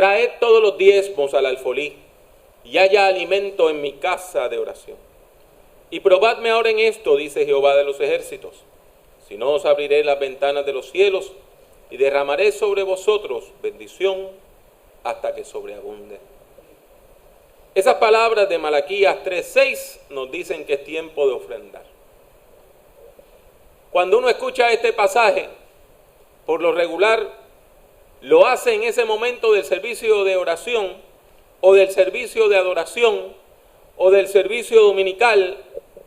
traed todos los diezmos al alfolí, y haya alimento en mi casa de oración. Y probadme ahora en esto, dice Jehová de los ejércitos, si no os abriré las ventanas de los cielos, y derramaré sobre vosotros bendición hasta que sobreabunde. Esas palabras de Malaquías 3:6 nos dicen que es tiempo de ofrendar. Cuando uno escucha este pasaje, por lo regular, lo hace en ese momento del servicio de oración, o del servicio de adoración, o del servicio dominical,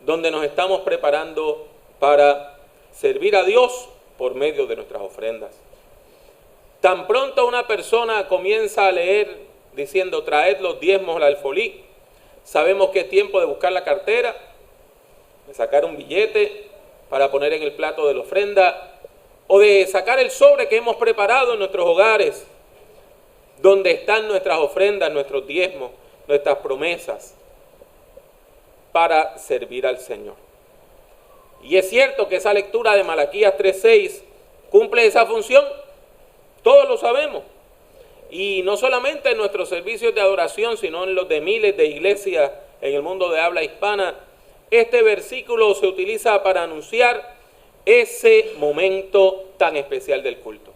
donde nos estamos preparando para servir a Dios por medio de nuestras ofrendas. Tan pronto una persona comienza a leer diciendo traed los diezmos al alfolí, sabemos que es tiempo de buscar la cartera, de sacar un billete para poner en el plato de la ofrenda, o de sacar el sobre que hemos preparado en nuestros hogares, donde están nuestras ofrendas, nuestros diezmos, nuestras promesas, para servir al Señor. Y es cierto que esa lectura de Malaquías 3:6 cumple esa función, todos lo sabemos. Y no solamente en nuestros servicios de adoración, sino en los de miles de iglesias en el mundo de habla hispana, este versículo se utiliza para anunciar ese momento tan especial del culto.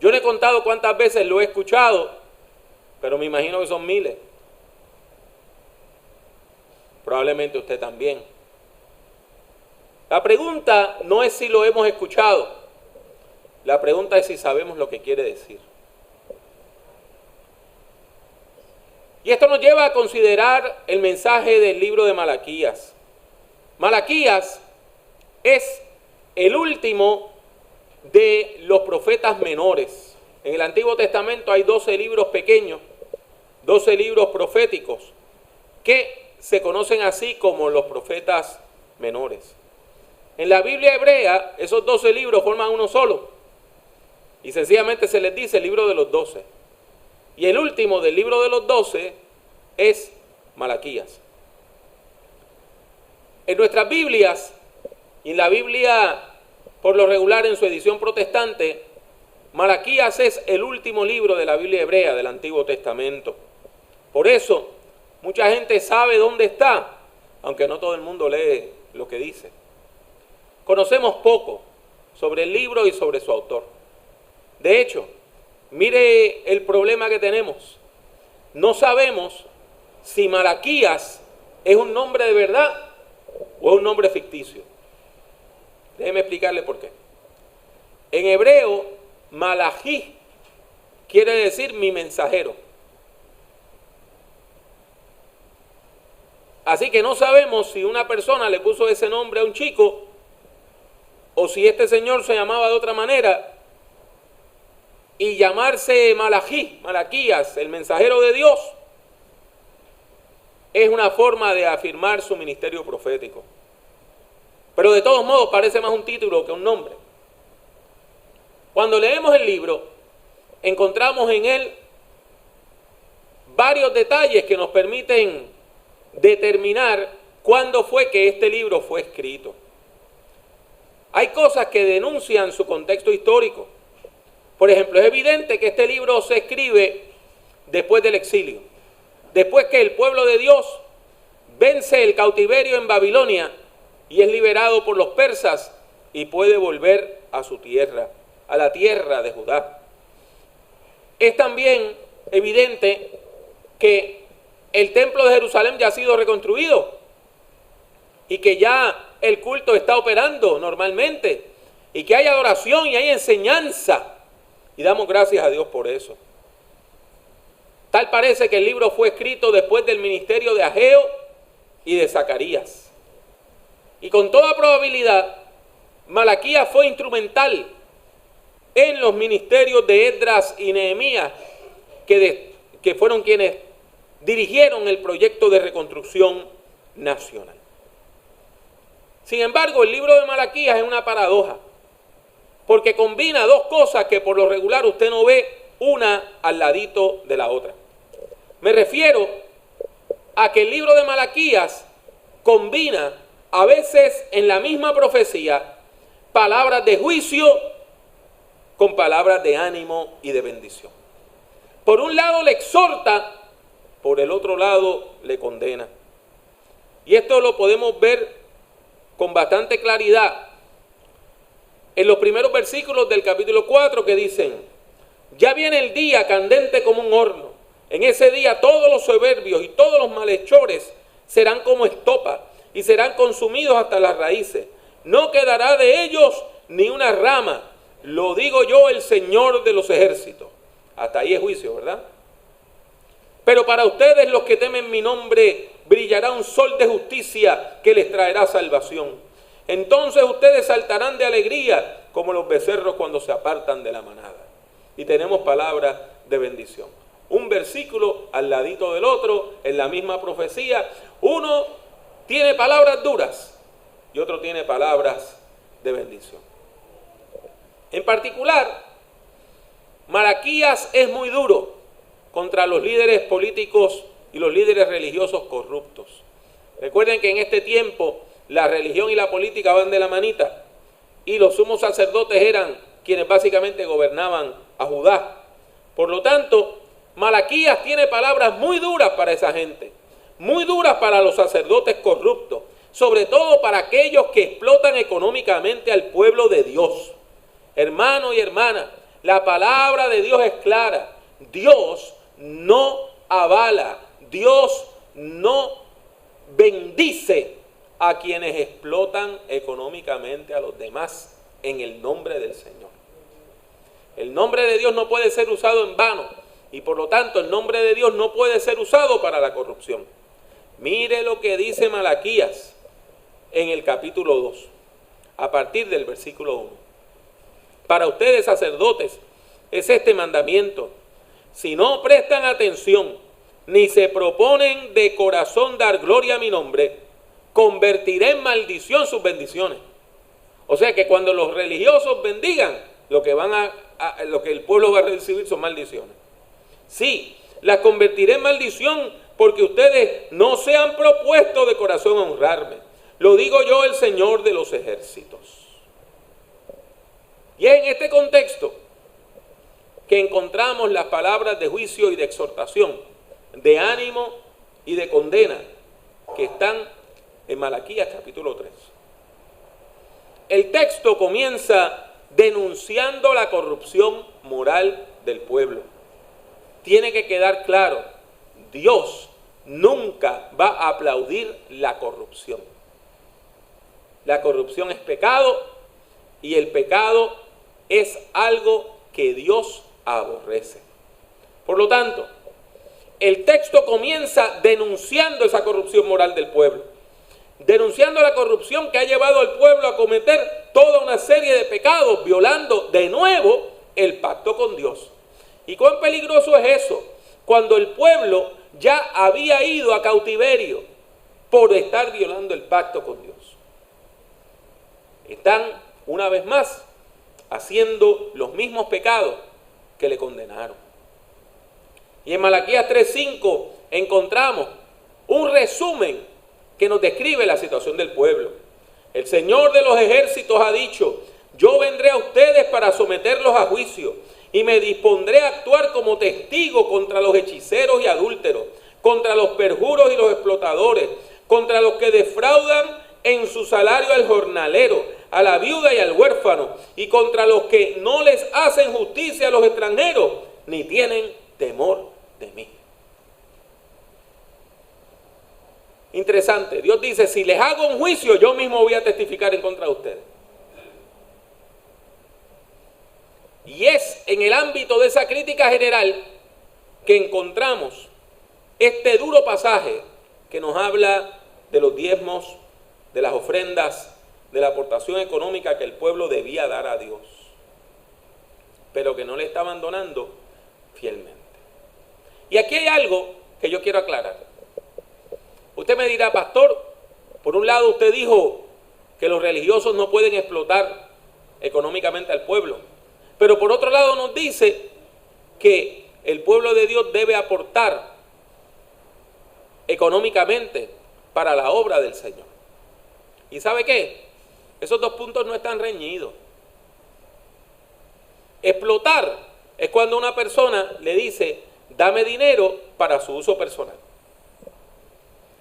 Yo no he contado cuántas veces lo he escuchado, pero me imagino que son miles. Probablemente usted también. La pregunta no es si lo hemos escuchado, la pregunta es si sabemos lo que quiere decir. Y esto nos lleva a considerar el mensaje del libro de Malaquías. Malaquías es el último de los profetas menores. En el Antiguo Testamento hay 12 libros pequeños, 12 libros proféticos, que se conocen así como los profetas menores. En la Biblia hebrea, esos 12 libros forman uno solo, y sencillamente se les dice el libro de los 12. Y el último del libro de los 12 es Malaquías. En nuestras Biblias, y en la Biblia por lo regular en su edición protestante, Malaquías es el último libro de la Biblia hebrea del Antiguo Testamento. Por eso, mucha gente sabe dónde está, aunque no todo el mundo lee lo que dice. Conocemos poco sobre el libro y sobre su autor. De hecho, mire el problema que tenemos. No sabemos si Malaquías es un nombre de verdad o es un nombre ficticio. Déjeme explicarle por qué. En hebreo, Malají quiere decir mi mensajero. Así que no sabemos si una persona le puso ese nombre a un chico o si este señor se llamaba de otra manera. Y llamarse Malají, Malaquías, el mensajero de Dios, es una forma de afirmar su ministerio profético. Pero de todos modos parece más un título que un nombre. Cuando leemos el libro, encontramos en él varios detalles que nos permiten determinar cuándo fue que este libro fue escrito. Hay cosas que denuncian su contexto histórico. Por ejemplo, es evidente que este libro se escribe después del exilio. Después que el pueblo de Dios vence el cautiverio en Babilonia y es liberado por los persas y puede volver a su tierra, a la tierra de Judá. Es también evidente que el templo de Jerusalén ya ha sido reconstruido y que ya el culto está operando normalmente y que hay adoración y hay enseñanza. Y damos gracias a Dios por eso. Tal parece que el libro fue escrito después del ministerio de Ageo y de Zacarías. Y con toda probabilidad, Malaquías fue instrumental en los ministerios de Esdras y Nehemías, que fueron quienes dirigieron el proyecto de reconstrucción nacional. Sin embargo, el libro de Malaquías es una paradoja, porque combina dos cosas que por lo regular usted no ve una al ladito de la otra. Me refiero a que el libro de Malaquías combina a veces en la misma profecía palabras de juicio con palabras de ánimo y de bendición. Por un lado le exhorta, por el otro lado le condena. Y esto lo podemos ver con bastante claridad en los primeros versículos del capítulo 4 que dicen: ya viene el día candente como un horno. En ese día todos los soberbios y todos los malhechores serán como estopa y serán consumidos hasta las raíces. No quedará de ellos ni una rama. Lo digo yo, el Señor de los ejércitos. Hasta ahí es juicio, ¿verdad? Pero para ustedes, los que temen mi nombre, brillará un sol de justicia que les traerá salvación. Entonces ustedes saltarán de alegría como los becerros cuando se apartan de la manada. Y tenemos palabras de bendición. Un versículo al ladito del otro, en la misma profecía. Uno tiene palabras duras y otro tiene palabras de bendición. En particular, Malaquías es muy duro contra los líderes políticos y los líderes religiosos corruptos. Recuerden que en este tiempo la religión y la política van de la manita, y los sumos sacerdotes eran quienes básicamente gobernaban a Judá. Por lo tanto, Malaquías tiene palabras muy duras para esa gente, muy duras para los sacerdotes corruptos, sobre todo para aquellos que explotan económicamente al pueblo de Dios. Hermano y hermana, la palabra de Dios es clara. Dios no avala, Dios no bendice a quienes explotan económicamente a los demás en el nombre del Señor. El nombre de Dios no puede ser usado en vano, y por lo tanto el nombre de Dios no puede ser usado para la corrupción. Mire lo que dice Malaquías en el capítulo 2, a partir del versículo 1. Para ustedes, sacerdotes, es este mandamiento: si no prestan atención, ni se proponen de corazón dar gloria a mi nombre, convertiré en maldición sus bendiciones. O sea que cuando los religiosos bendigan, lo que el pueblo va a recibir son maldiciones. Sí, las convertiré en maldición porque ustedes no se han propuesto de corazón a honrarme. Lo digo yo, el Señor de los ejércitos. Y es en este contexto que encontramos las palabras de juicio y de exhortación, de ánimo y de condena, que están en Malaquías capítulo 3. El texto comienza denunciando la corrupción moral del pueblo. Tiene que quedar claro, Dios nunca va a aplaudir la corrupción. La corrupción es pecado, y el pecado es algo que Dios aborrece. Por lo tanto, el texto comienza denunciando esa corrupción moral del pueblo, denunciando la corrupción que ha llevado al pueblo a cometer toda una serie de pecados, violando de nuevo el pacto con Dios. ¿Y cuán peligroso es eso? Cuando el pueblo ya había ido a cautiverio por estar violando el pacto con Dios. Están, una vez más, haciendo los mismos pecados que le condenaron. Y en Malaquías 3:5 encontramos un resumen que nos describe la situación del pueblo. El Señor de los ejércitos ha dicho: yo vendré a ustedes para someterlos a juicio, y me dispondré a actuar como testigo contra los hechiceros y adúlteros, contra los perjuros y los explotadores, contra los que defraudan en su salario al jornalero, a la viuda y al huérfano, y contra los que no les hacen justicia a los extranjeros, ni tienen temor de mí. Interesante, Dios dice: si les hago un juicio, yo mismo voy a testificar en contra de ustedes. Y es en el ámbito de esa crítica general que encontramos este duro pasaje que nos habla de los diezmos, de las ofrendas, de la aportación económica que el pueblo debía dar a Dios, pero que no le está abandonando fielmente. Y aquí hay algo que yo quiero aclarar. Usted me dirá: pastor, por un lado usted dijo que los religiosos no pueden explotar económicamente al pueblo, pero por otro lado nos dice que el pueblo de Dios debe aportar económicamente para la obra del Señor. ¿Y sabe qué? Esos dos puntos no están reñidos. Explotar es cuando una persona le dice: dame dinero para su uso personal.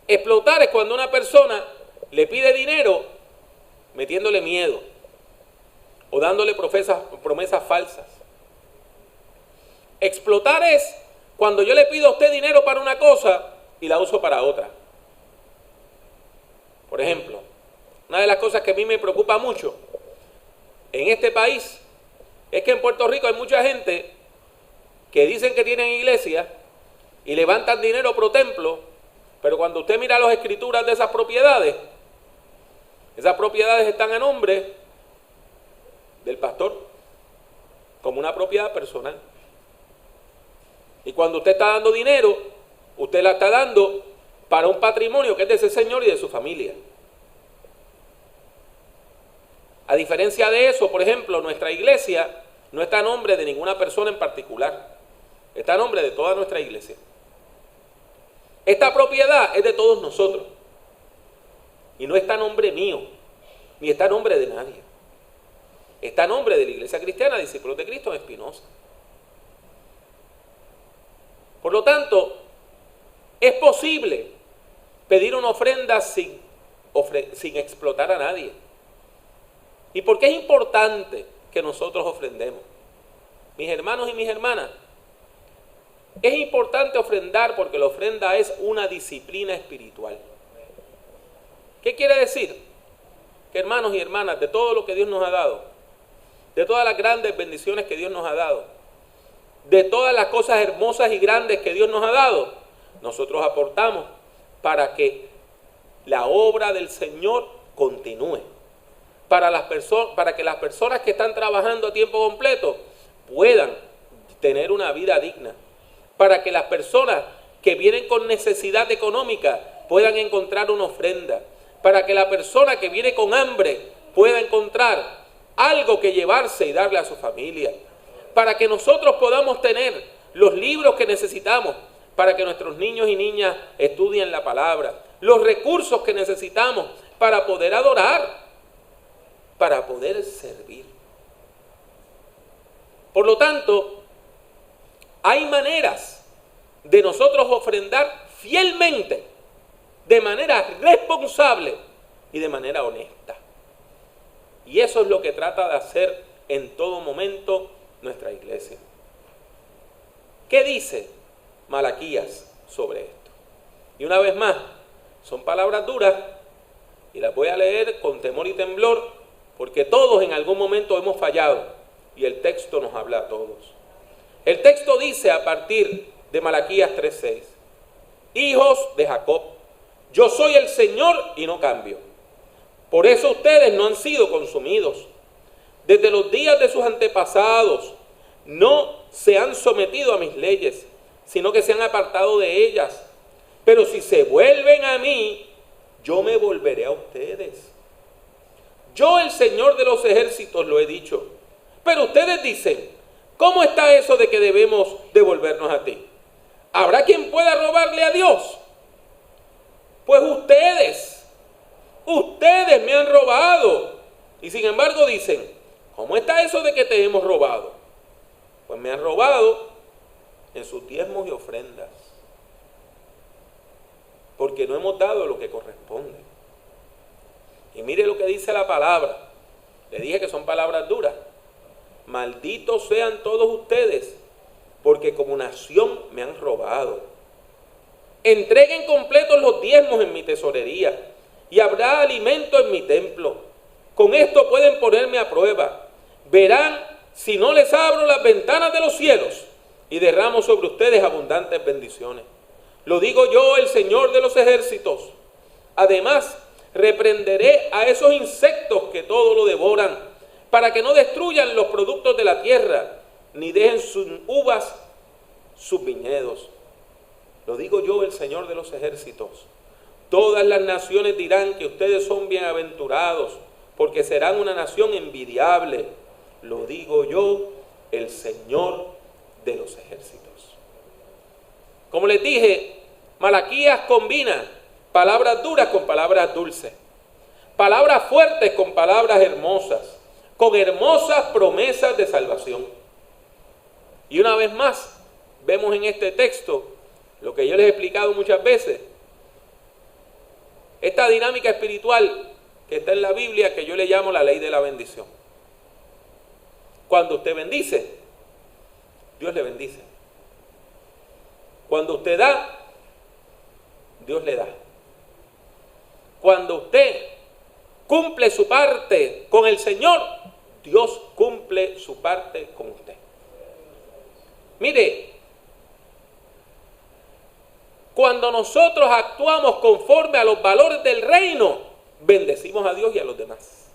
Explotar es cuando una persona le pide dinero metiéndole miedo o dándole promesas falsas. Explotar es cuando yo le pido a usted dinero para una cosa y la uso para otra. Por ejemplo, una de las cosas que a mí me preocupa mucho en este país es que en Puerto Rico hay mucha gente que dicen que tienen iglesia y levantan dinero pro templo, pero cuando usted mira las escrituras de esas propiedades están a nombre del pastor, como una propiedad personal. Y cuando usted está dando dinero, usted la está dando para un patrimonio que es de ese señor y de su familia. A diferencia de eso, por ejemplo, nuestra iglesia no está a nombre de ninguna persona en particular, está a nombre de toda nuestra iglesia. Esta propiedad es de todos nosotros y no está a nombre mío, ni está a nombre de nadie. Está a nombre de la Iglesia Cristiana, Discípulos de Cristo en Espinosa. Por lo tanto, es posible pedir una ofrenda sin explotar a nadie. ¿Y por qué es importante que nosotros ofrendemos? Mis hermanos y mis hermanas, es importante ofrendar porque la ofrenda es una disciplina espiritual. ¿Qué quiere decir? Que hermanos y hermanas, de todo lo que Dios nos ha dado, de todas las grandes bendiciones que Dios nos ha dado, de todas las cosas hermosas y grandes que Dios nos ha dado, nosotros aportamos para que la obra del Señor continúe. Para que las personas que están trabajando a tiempo completo puedan tener una vida digna. Para que las personas que vienen con necesidad económica puedan encontrar una ofrenda. Para que la persona que viene con hambre pueda encontrar algo que llevarse y darle a su familia. Para que nosotros podamos tener los libros que necesitamos para que nuestros niños y niñas estudien la palabra, los recursos que necesitamos para poder adorar, para poder servir. Por lo tanto, hay maneras de nosotros ofrendar fielmente, de manera responsable y de manera honesta. Y eso es lo que trata de hacer en todo momento nuestra iglesia. ¿Qué dice Malaquías sobre esto? Y una vez más, son palabras duras y las voy a leer con temor y temblor porque todos en algún momento hemos fallado y el texto nos habla a todos. El texto dice a partir de Malaquías 3:6: hijos de Jacob, yo soy el Señor y no cambio. Por eso ustedes no han sido consumidos. Desde los días de sus antepasados no se han sometido a mis leyes, sino que se han apartado de ellas. Pero si se vuelven a mí, yo me volveré a ustedes. Yo, el Señor de los ejércitos, lo he dicho. Pero ustedes dicen: ¿cómo está eso de que debemos devolvernos a ti? ¿Habrá quien pueda robarle a Dios? Pues ustedes me han robado. Y sin embargo dicen: ¿cómo está eso de que te hemos robado? Pues me han robado en sus diezmos y ofrendas, porque no hemos dado lo que corresponde. Y mire lo que dice la palabra. Le dije que son palabras duras. Malditos sean todos ustedes, porque como nación me han robado. Entreguen completos los diezmos en mi tesorería, y habrá alimento en mi templo. Con esto pueden ponerme a prueba. Verán si no les abro las ventanas de los cielos y derramo sobre ustedes abundantes bendiciones. Lo digo yo, el Señor de los ejércitos. Además, reprenderé a esos insectos que todo lo devoran, para que no destruyan los productos de la tierra, ni dejen sus uvas sus viñedos. Lo digo yo, el Señor de los ejércitos. Todas las naciones dirán que ustedes son bienaventurados, porque serán una nación envidiable. Lo digo yo, el Señor de los ejércitos. Como les dije, Malaquías combina palabras duras con palabras dulces, palabras fuertes con palabras hermosas, con hermosas promesas de salvación. Y una vez más, vemos en este texto lo que yo les he explicado muchas veces. Esta dinámica espiritual que está en la Biblia, que yo le llamo la ley de la bendición. Cuando usted bendice, Dios le bendice. Cuando usted da, Dios le da. Cuando usted cumple su parte con el Señor, Dios cumple su parte con usted. Mire, cuando nosotros actuamos conforme a los valores del reino, bendecimos a Dios y a los demás.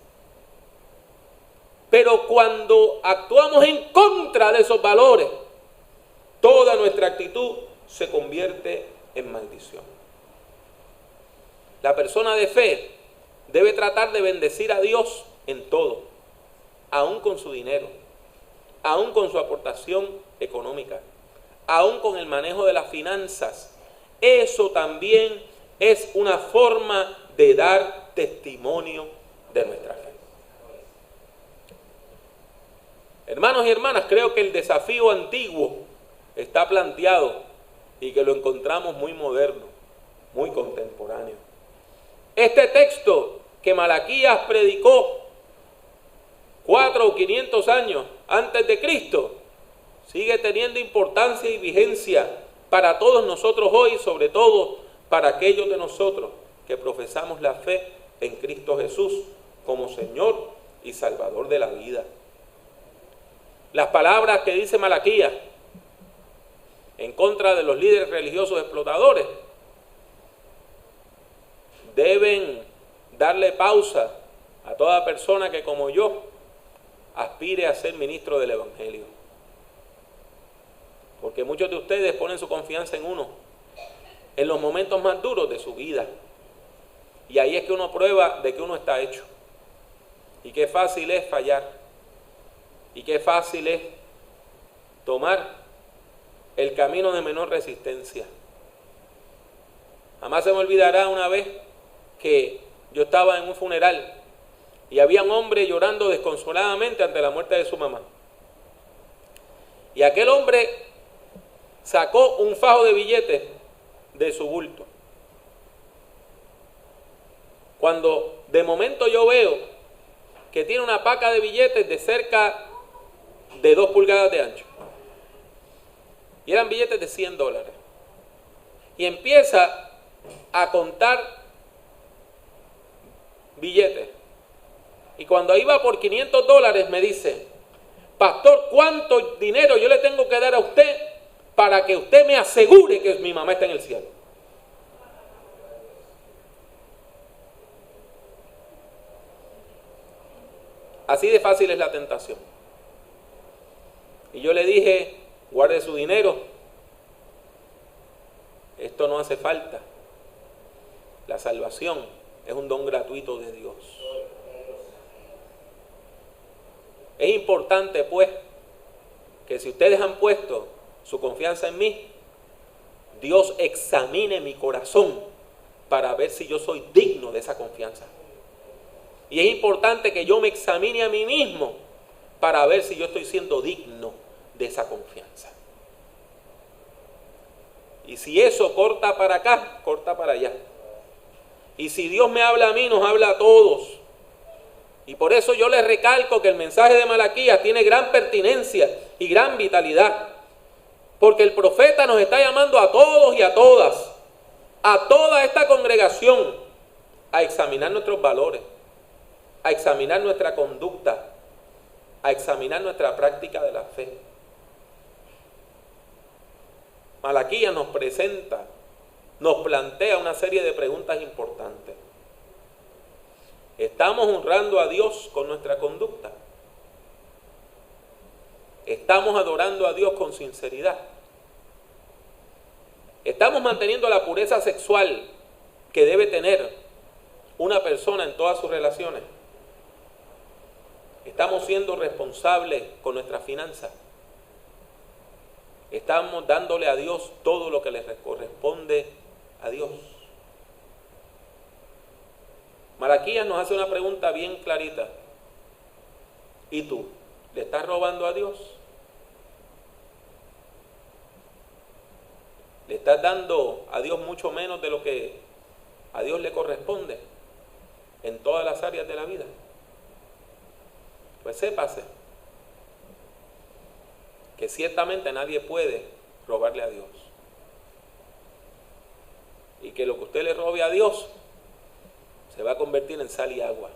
Pero cuando actuamos en contra de esos valores, toda nuestra actitud se convierte en maldición. La persona de fe debe tratar de bendecir a Dios en todo, aún con su dinero, aún con su aportación económica, aún con el manejo de las finanzas. Eso también es una forma de dar testimonio de nuestra fe. Hermanos y hermanas, creo que el desafío antiguo está planteado y que lo encontramos muy moderno, muy contemporáneo. Este texto que Malaquías predicó 400 o 500 años antes de Cristo sigue teniendo importancia y vigencia para todos nosotros hoy, sobre todo para aquellos de nosotros que profesamos la fe en Cristo Jesús como Señor y Salvador de la vida. Las palabras que dice Malaquías en contra de los líderes religiosos explotadores deben darle pausa a toda persona que, como yo, aspire a ser ministro del Evangelio. Porque muchos de ustedes ponen su confianza en uno en los momentos más duros de su vida. Y ahí es que uno prueba de que uno está hecho. Y qué fácil es fallar. Y qué fácil es tomar el camino de menor resistencia. Jamás se me olvidará una vez que yo estaba en un funeral y había un hombre llorando desconsoladamente ante la muerte de su mamá. Y aquel hombre sacó un fajo de billetes de su bulto. Cuando de momento yo veo que tiene una paca de billetes de cerca de 2 pulgadas de ancho. Y eran billetes de $100. Y empieza a contar billetes. Y cuando iba por $500 me dice: pastor, ¿cuánto dinero yo le tengo que dar a usted para que usted me asegure que mi mamá está en el cielo? Así de fácil es la tentación. Y yo le dije: guarde su dinero, esto no hace falta. La salvación es un don gratuito de Dios. Es importante, pues, que si ustedes han puesto su confianza en mí, Dios examine mi corazón para ver si yo soy digno de esa confianza. Y es importante que yo me examine a mí mismo para ver si yo estoy siendo digno de esa confianza. Y si eso corta para acá, corta para allá. Y si Dios me habla a mí, nos habla a todos. Y por eso yo les recalco que el mensaje de Malaquías tiene gran pertinencia y gran vitalidad. Porque el profeta nos está llamando a todos y a todas, a toda esta congregación, a examinar nuestros valores, a examinar nuestra conducta, a examinar nuestra práctica de la fe. Malaquías nos presenta, nos plantea una serie de preguntas importantes. ¿Estamos honrando a Dios con nuestra conducta? ¿Estamos adorando a Dios con sinceridad? ¿Estamos manteniendo la pureza sexual que debe tener una persona en todas sus relaciones? ¿Estamos siendo responsables con nuestras finanzas? ¿Estamos dándole a Dios todo lo que le corresponde a Dios? Malaquías nos hace una pregunta bien clarita. ¿Y tú? ¿Le estás robando a Dios? estás dando a Dios mucho menos de lo que a Dios le corresponde en todas las áreas de la vida. Pues sépase que ciertamente nadie puede robarle a Dios. Y que lo que usted le robe a Dios se va a convertir en sal y agua.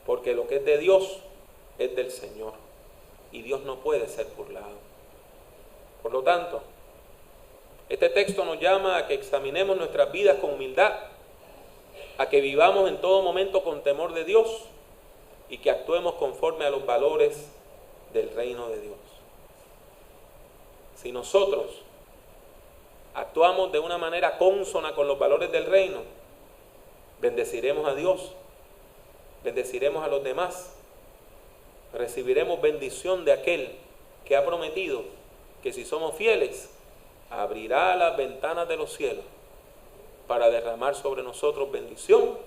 Porque lo que es de Dios es del Señor. Y Dios no puede ser burlado. Por lo tanto, este texto nos llama a que examinemos nuestras vidas con humildad, a que vivamos en todo momento con temor de Dios y que actuemos conforme a los valores del reino de Dios. Si nosotros actuamos de una manera consona con los valores del reino, bendeciremos a Dios, bendeciremos a los demás, recibiremos bendición de aquel que ha prometido que si somos fieles, abrirá las ventanas de los cielos para derramar sobre nosotros bendición